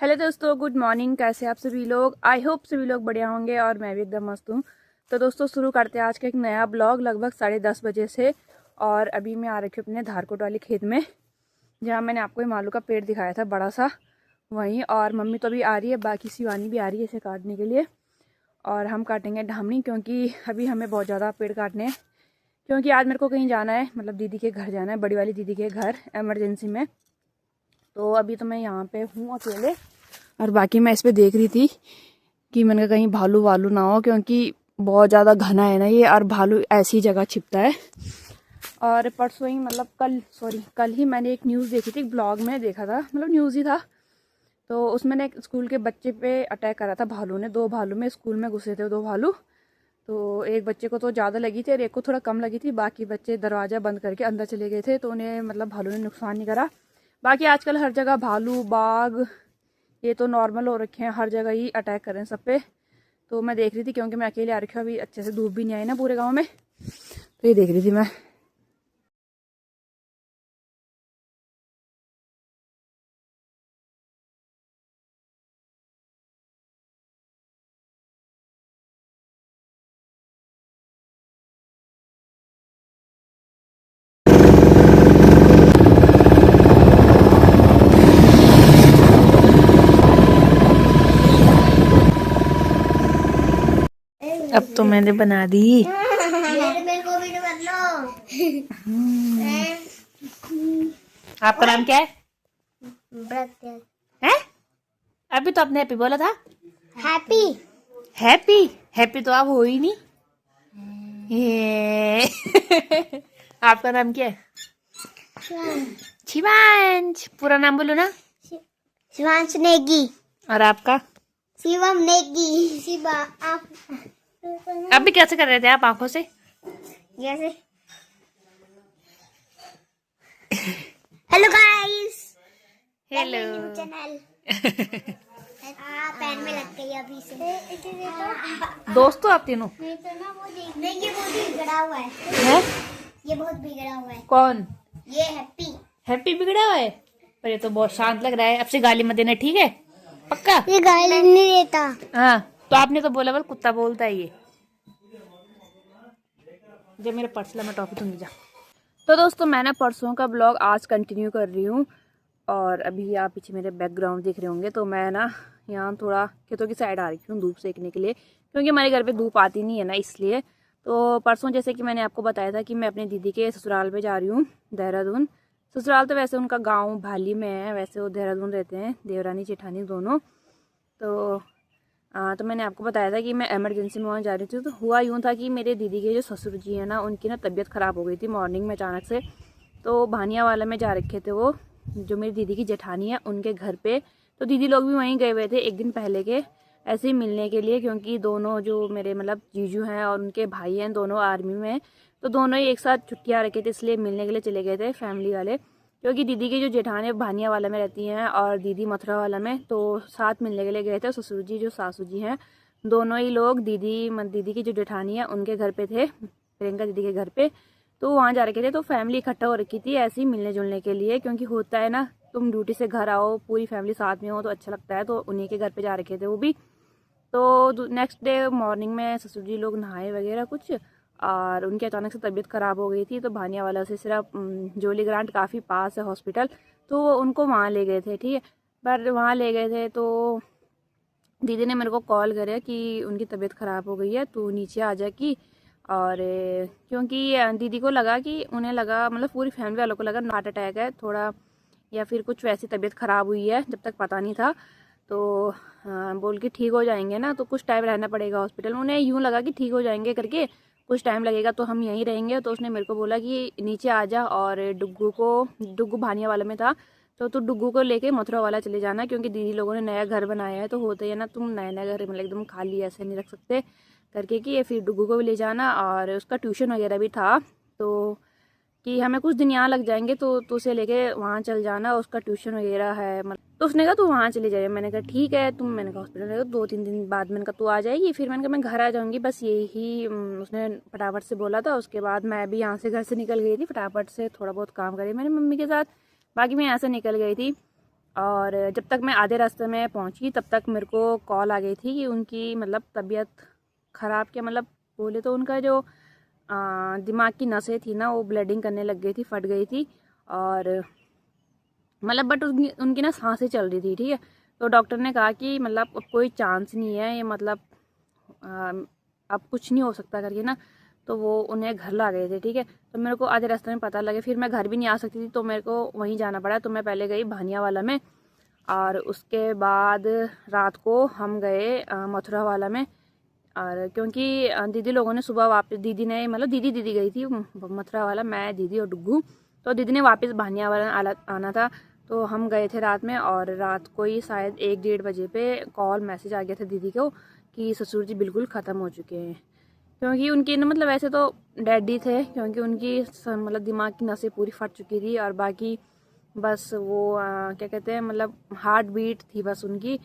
Hello दोस्तों, good morning. कैसे आप सभी लोग? आई होप सभी लोग बढ़िया होंगे और मैं भी एकदम मस्त हूँ। तो दोस्तों शुरू करते हैं आज का एक नया ब्लॉग लगभग 10:30 बजे से। और अभी मैं आ रखी हूँ अपने धारकोट वाले खेत में, जहाँ मैंने आपको ये आलू का पेड़ दिखाया था बड़ा सा, वहीं। और मम्मी तो अभी आ रही है, बाकी शिवानी भी आ रही है इसे काटने के लिए। और हम काटेंगे ढामनी, क्योंकि अभी हमें बहुत ज़्यादा पेड़ काटने हैं, क्योंकि आज मेरे को कहीं जाना है, मतलब दीदी के घर जाना है, बड़ी वाली दीदी के घर एमरजेंसी में। तो अभी तो मैं यहाँ पे हूँ अकेले, और बाकी मैं इस पर देख रही थी कि मैंने कहा कहीं भालू वालू ना हो, क्योंकि बहुत ज़्यादा घना है ना ये, और भालू ऐसी जगह छिपता है। और परसों ही, मतलब कल ही मैंने एक न्यूज़ देखी थी, एक ब्लॉग में देखा था, मतलब न्यूज़ ही था। तो उसमें एक स्कूल के बच्चे पे अटैक करा था भालू ने। 2 भालू में स्कूल में घुसे थे 2 भालू। तो एक बच्चे को तो ज़्यादा लगी थी और एक को थोड़ा कम लगी थी। बाकी बच्चे दरवाज़ा बंद करके अंदर चले गए थे, तो उन्हें मतलब भालू ने नुकसान नहीं करा। बाकी आजकल हर जगह भालू बाघ ये तो नॉर्मल हो रखे हैं, हर जगह ही अटैक कर रहे हैं सब पे। तो मैं देख रही थी, क्योंकि मैं अकेले आ रखी हूँ, अभी अच्छे से धूप भी नहीं आई ना पूरे गांव में, तो ये देख रही थी मैं। अब तो मैंने बना दी। मेरे को भी कर लो। आपका नाम क्या है? ब्रत्य। हैं? अभी तो आपने हैप्पी बोला था। हैप्पी। हैप्पी हैप्पी तो आप हो ही नहीं। ये आपका नाम क्या है? शिवांश। पूरा नाम बोलो ना। शिवांश नेगी। और आपका? शिवम नेगी। शिवा आप अभी कैसे कर रहे थे आप आंखों से? कैसे? Hello guys, hello. New channel. Pan में लग गई अभी से। दोस्तों आप तीनों? नहीं, ये बहुत बिगड़ा हुआ है। है? ये बहुत बिगड़ा हुआ है। कौन? ये हैप्पी। हैप्पी बिगड़ा हुआ है? पर ये तो बहुत शांत लग रहा है। अब से गाली मत देना, ठीक है? पक्का? ये गाली नहीं देता। हाँ, तो आपने तो बोला, बोल कुत्ता बोलता है ये। जब मेरे पर्स ला, मैं टॉफी दूंगी जा। तो दोस्तों मैं ना परसों का ब्लॉग आज कंटिन्यू कर रही हूँ। और अभी आप पीछे मेरे बैकग्राउंड देख रहे होंगे, तो मैं ना यहाँ थोड़ा खेतों की साइड आ रही हूँ धूप सेकने के लिए, क्योंकि हमारे घर पे धूप आती नहीं है ना, इसलिए। तो परसों जैसे कि मैंने आपको बताया था कि मैं अपनी दीदी के ससुराल पे जा रही हूँ, देहरादून। ससुराल तो वैसे उनका गाँव भाली में है, वैसे वो देहरादून रहते हैं, देवरानी जेठानी दोनों। तो मैंने आपको बताया था कि मैं इमरजेंसी में वहाँ जा रही थी। तो हुआ यूँ था कि मेरे दीदी के जो ससुर जी हैं ना, उनकी ना तबीयत ख़राब हो गई थी मॉर्निंग में अचानक से। तो भानिया वाला में जा रखे थे वो, जो मेरी दीदी की जेठानी है उनके घर पे। तो दीदी लोग भी वहीं गए हुए थे एक दिन पहले के, ऐसे ही मिलने के लिए, क्योंकि दोनों जो मेरे मतलब जीजू हैं और उनके भाई हैं दोनों आर्मी में हैं। तो दोनों ही एक साथ छुट्टियाँ रखे थे, इसलिए मिलने के लिए चले गए थे फैमिली वाले। क्योंकि दीदी की जो जेठानी भानिया वाला में रहती हैं और दीदी मथुरा वाला में, तो साथ मिलने के लिए गए थे। ससुर जी जो सासू जी हैं, दोनों ही लोग दीदी की जो जेठानी है उनके घर पे थे, प्रियंका दीदी के घर पे। तो वहाँ जा रखे थे, तो फैमिली इकट्ठा हो रखी थी ऐसे ही मिलने जुलने के लिए, क्योंकि होता है ना, तुम ड्यूटी से घर आओ पूरी फैमिली साथ में हो तो अच्छा लगता है। तो उन्हीं के घर पे जा रखे थे वो भी। तो नेक्स्ट डे मॉर्निंग में ससुर जी लोग नहाए वगैरह कुछ, और उनकी अचानक से तबीयत ख़राब हो गई थी। तो भानिया वाला से सिर्फ जोली ग्रांट काफ़ी पास है हॉस्पिटल, तो वो उनको वहाँ ले गए थे, ठीक है। पर वहाँ ले गए थे तो दीदी ने मेरे को कॉल करे कि उनकी तबीयत ख़राब हो गई है, तू नीचे आ जा की। और क्योंकि दीदी को लगा कि उन्हें लगा, मतलब पूरी फैमिली वालों को लगा हार्ट अटैक है थोड़ा, या फिर कुछ वैसी तबीयत ख़राब हुई है, जब तक पता नहीं था। तो बोल के ठीक हो जाएंगे ना, तो कुछ टाइम रहना पड़ेगा हॉस्पिटल में। उन्हें यूँ लगा कि ठीक हो जाएंगे करके, कुछ टाइम लगेगा तो हम यहीं रहेंगे। तो उसने मेरे को बोला कि नीचे आ जा, और डुग्गू भानिया वाले में था, तो तू डुग्गू को लेके मथुरा वाला चले जाना, क्योंकि दीदी लोगों ने नया घर बनाया है। तो होते है ना, तुम नया नया घर मतलब एकदम खाली ऐसे नहीं रख सकते करके कि, फिर डुग्गू को भी ले जाना। और उसका ट्यूशन वगैरह भी था, तो कि हमें कुछ दिन यहाँ लग जाएंगे, तो तू उसे लेके वहाँ चल जाना, उसका ट्यूशन वगैरह है मतलब। तो उसने कहा तू वहाँ चली जाइए। मैंने कहा ठीक है तुम, मैंने कहा हॉस्पिटल रहेगा 2-3 दिन बाद, मैंने कहा तू आ जाएगी। फिर मैंने कहा मैं घर आ जाऊँगी, बस यही उसने फटाफट से बोला था। उसके बाद मैं भी यहाँ से घर से निकल गई थी फटाफट से, थोड़ा बहुत काम करे मैंने मम्मी के साथ, बाकी मैं यहाँ से निकल गई थी। और जब तक मैं आधे रास्ते में पहुंची तब तक मेरे को कॉल आ गई थी कि उनकी मतलब तबीयत ख़राब, क्या मतलब बोले तो उनका जो दिमाग की नसें थी ना वो ब्लीडिंग करने लग गई थी, फट गई थी। और मतलब बट उनकी ना सांसें चल रही थी, ठीक है। तो डॉक्टर ने कहा कि मतलब अब कोई चांस नहीं है, ये मतलब अब कुछ नहीं हो सकता करके ना, तो वो उन्हें घर ला गए थे, ठीक है। तो मेरे को आधे रास्ते में पता लगे, फिर मैं घर भी नहीं आ सकती थी तो मेरे को वहीं जाना पड़ा। तो मैं पहले गई भानियावाला में और उसके बाद रात को हम गए मथुरा वाला में। और क्योंकि दीदी लोगों ने सुबह वापस, दीदी ने मतलब दीदी गई थी मथुरा वाला, मैं दीदी और डुग्गू। तो दीदी ने वापस भानियावाला आना था, तो हम गए थे रात में। और रात को ही शायद 1-1:30 बजे पे कॉल मैसेज आ गया था दीदी को कि ससुर जी बिल्कुल ख़त्म हो चुके हैं। क्योंकि उनकी न मतलब वैसे तो डैड ही थे, क्योंकि उनकी मतलब दिमाग की नसें पूरी फट चुकी थी और बाकी बस वो क्या कहते हैं मतलब हार्ट बीट थी बस उनकी।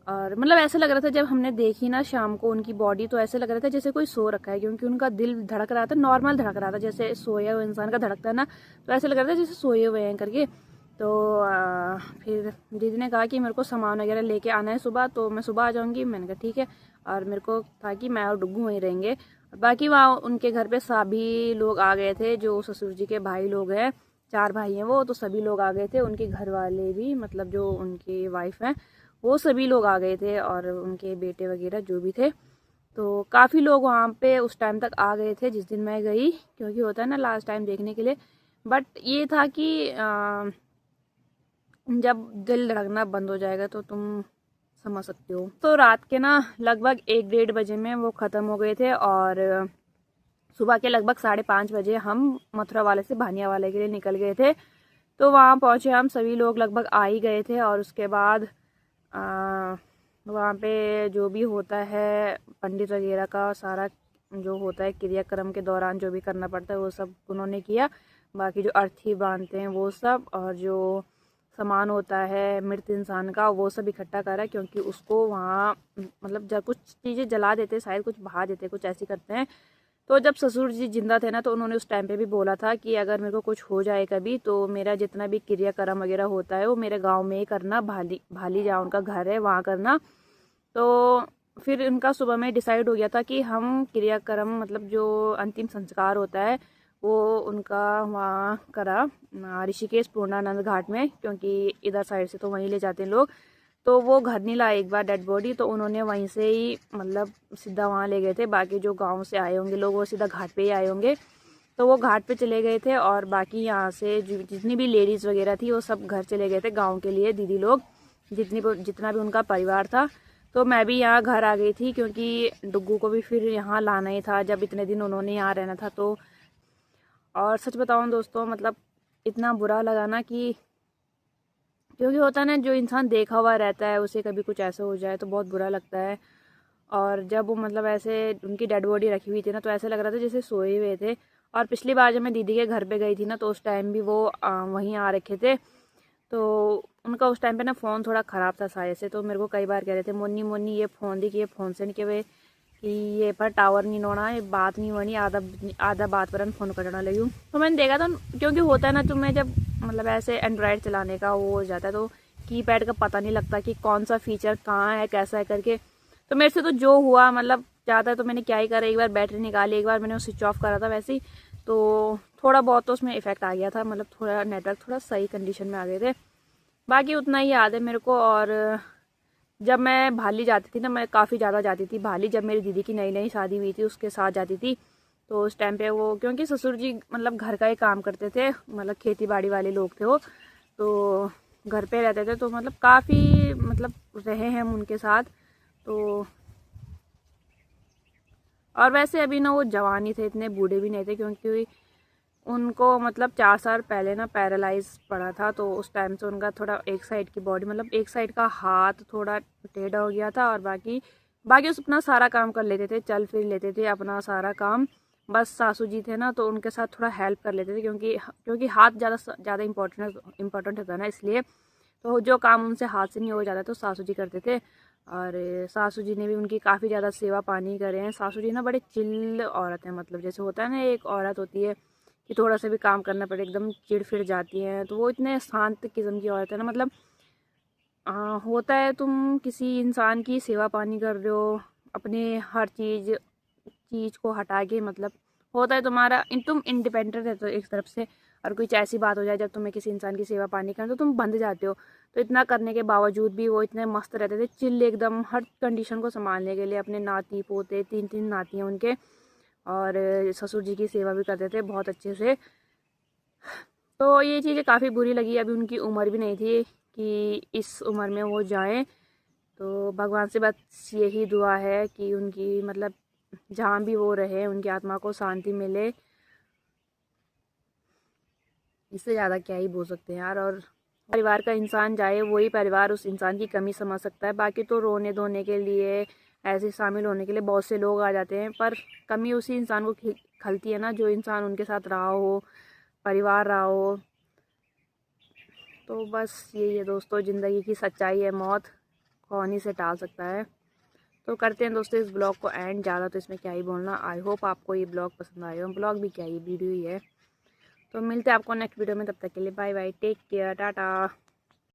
और मतलब ऐसा लग रहा था जब हमने देखी ना शाम को उनकी बॉडी, तो ऐसे लग रहा था जैसे कोई सो रखा है, क्योंकि उनका दिल धड़क रहा था, नॉर्मल धड़क रहा था जैसे सोया हुआ इंसान का धड़कता है ना, तो ऐसे लग रहा था जैसे सोए हुए हैं करके। तो फिर दीदी ने कहा कि मेरे को सामान वगैरह लेके आना है सुबह, तो मैं सुबह आ जाऊँगी। मैंने कहा ठीक है। और मेरे को था कि मैं और डुग्गू वहीं रहेंगे। बाकी वहाँ उनके घर पे सभी लोग आ गए थे, जो ससुर जी के भाई लोग हैं, 4 भाई हैं वो, तो सभी लोग आ गए थे। उनके घर वाले भी, मतलब जो उनकी वाइफ हैं वो सभी लोग आ गए थे, और उनके बेटे वगैरह जो भी थे। तो काफ़ी लोग वहाँ पे उस टाइम तक आ गए थे जिस दिन मैं गई, क्योंकि होता है ना लास्ट टाइम देखने के लिए। बट ये था कि जब दिल धड़कना बंद हो जाएगा तो तुम समझ सकते हो। तो रात के ना लगभग 1-1:30 बजे में वो ख़त्म हो गए थे, और सुबह के लगभग 5:30 बजे हम मथुरा वाले से भानिया वाले के लिए निकल गए थे। तो वहाँ पहुँचे हम, सभी लोग लगभग आ ही गए थे। और उसके बाद वहाँ पे जो भी होता है पंडित वगैरह का सारा जो होता है क्रियाक्रम के दौरान जो भी करना पड़ता है वो सब उन्होंने किया। बाकी जो अर्थी बांधते हैं वो सब, और जो सामान होता है मृत इंसान का वो सब इकट्ठा करा, क्योंकि उसको वहाँ मतलब जब कुछ चीज़ें जला देते, शायद कुछ बहा देते, कुछ ऐसी करते हैं। तो जब ससुर जी जिंदा थे ना, तो उन्होंने उस टाइम पे भी बोला था कि अगर मेरे को कुछ हो जाए कभी, तो मेरा जितना भी क्रियाक्रम वगैरह होता है वो मेरे गांव में ही करना, भाली जहाँ उनका घर है वहाँ करना। तो फिर उनका सुबह में डिसाइड हो गया था कि हम क्रियाक्रम मतलब जो अंतिम संस्कार होता है वो उनका वहाँ करा ऋषिकेश पूर्णानंद घाट में, क्योंकि इधर साइड से तो वहीं ले जाते हैं लोग। तो वो घर नहीं लाए एक बार डेड बॉडी, तो उन्होंने वहीं से ही मतलब सीधा वहाँ ले गए थे। बाकी जो गांव से आए होंगे लोग वो सीधा घाट पे ही आए होंगे, तो वो घाट पे चले गए थे। और बाकी यहाँ से जितनी भी लेडीज़ वगैरह थी वो सब घर चले गए थे गांव के लिए, दीदी लोग जितना भी उनका परिवार था। तो मैं भी यहाँ घर आ गई थी, क्योंकि डुग्गू को भी फिर यहाँ लाना ही था जब इतने दिन उन्होंने यहाँ रहना था। तो और सच बताऊँ दोस्तों, मतलब इतना बुरा लगा ना कि, क्योंकि होता है ना जो इंसान देखा हुआ रहता है उसे कभी कुछ ऐसा हो जाए तो बहुत बुरा लगता है। और जब वो मतलब ऐसे उनकी डेड बॉडी रखी हुई थी ना, तो ऐसे लग रहा था जैसे सोए हुए थे। और पिछली बार जब मैं दीदी के घर पे गई थी ना, तो उस टाइम भी वो वहीं आ रखे थे। तो उनका उस टाइम पे ना फ़ोन थोड़ा ख़राब था शायद से, तो मेरे को कई बार कह रहे थे मोनी मोनी ये फ़ोन दी कि ये फ़ोन से नहीं के वे कि ये पर टावर नहीं नोना, ये बात नहीं होनी, आधा आधा बात पर फ़ोन कटना लगी हूँ। तो मैंने देखा था, क्योंकि होता है ना तुम्हें जब मतलब ऐसे एंड्रॉयड चलाने का वो हो जाता है तो कीपैड का पता नहीं लगता कि कौन सा फीचर कहाँ है कैसा है करके। तो मेरे से तो जो हुआ मतलब ज़्यादा तो मैंने क्या ही करा, एक बार बैटरी निकाली, एक बार मैंने स्विच ऑफ करा था वैसे ही, तो थोड़ा बहुत तो उसमें इफेक्ट आ गया था, मतलब थोड़ा नेटवर्क थोड़ा सही कंडीशन में आ गए थे। बाकी उतना ही याद है मेरे को। और जब मैं भाली जाती थी ना, मैं काफ़ी ज़्यादा जाती थी भाली, जब मेरी दीदी की नई नई शादी हुई थी उसके साथ जाती थी। तो उस टाइम पे वो, क्योंकि ससुर जी मतलब घर का ही काम करते थे, मतलब खेती बाड़ी वाले लोग थे वो, तो घर पे रहते थे, तो मतलब काफ़ी मतलब रहे हैं हम उनके साथ। तो और वैसे अभी ना वो जवान ही थे, इतने बूढ़े भी नहीं थे, क्योंकि उनको मतलब 4 साल पहले ना पैरालाइज पड़ा था। तो उस टाइम से उनका थोड़ा एक साइड की बॉडी मतलब एक साइड का हाथ थोड़ा टेढ़ा हो गया था, और बाकी बाकी उस अपना सारा काम कर लेते थे, चल फिर लेते थे अपना सारा काम। बस सासू जी थे ना, तो उनके साथ थोड़ा हेल्प कर लेते थे, क्योंकि क्योंकि हाथ ज़्यादा इम्पोर्टेंट होता है ना, इसलिए तो जो काम उनसे हाथ से नहीं हो जाता तो सासू जी करते थे। और सासू जी ने भी उनकी काफ़ी ज़्यादा सेवा पानी करे हैं। सासू जी ना बड़े चिल औरत हैं, मतलब जैसे होता है ना एक औरत होती है कि थोड़ा सा भी काम करना पड़े एकदम चिड़ फिर जाती हैं, तो वो इतने शांत किस्म की औरत है ना, मतलब होता है तुम किसी इंसान की सेवा पानी कर रहे हो, अपने हर चीज़ को हटा के, मतलब होता है तुम्हारा तुम इंडिपेंडेंट रहते हो एक तरफ से, और कुछ ऐसी बात हो जाए जब तुम्हें किसी इंसान की सेवा पानी करना तो तुम बंध जाते हो। तो इतना करने के बावजूद भी वो इतने मस्त रहते थे, चिल्ले एकदम, हर कंडीशन को संभालने के लिए। अपने नाती पोते, 3 नाती हैं उनके, और ससुर जी की सेवा भी करते थे बहुत अच्छे से। तो ये चीज़ें काफ़ी बुरी लगी। अभी उनकी उम्र भी नहीं थी कि इस उम्र में वो जाएं। तो भगवान से बस यही दुआ है कि उनकी मतलब जहाँ भी वो रहे उनकी आत्मा को शांति मिले। इससे ज़्यादा क्या ही बोल सकते हैं यार। और परिवार का इंसान जाए, वही परिवार उस इंसान की कमी समझ सकता है। बाकी तो रोने धोने के लिए, ऐसे शामिल होने के लिए बहुत से लोग आ जाते हैं, पर कमी उसी इंसान को खलती है ना, जो इंसान उनके साथ रहा हो, परिवार रहा हो। तो बस यही है दोस्तों, ज़िंदगी की सच्चाई है, मौत कौन ही से टाल सकता है। तो करते हैं दोस्तों इस ब्लॉग को एंड। ज़्यादा तो इसमें क्या ही बोलना। आई होप आपको ये ब्लॉग पसंद आया हो। ब्लॉग भी क्या, ये वीडियो ही है। तो मिलते हैं आपको नेक्स्ट वीडियो में, तब तक के लिए bye bye, take care, Tata.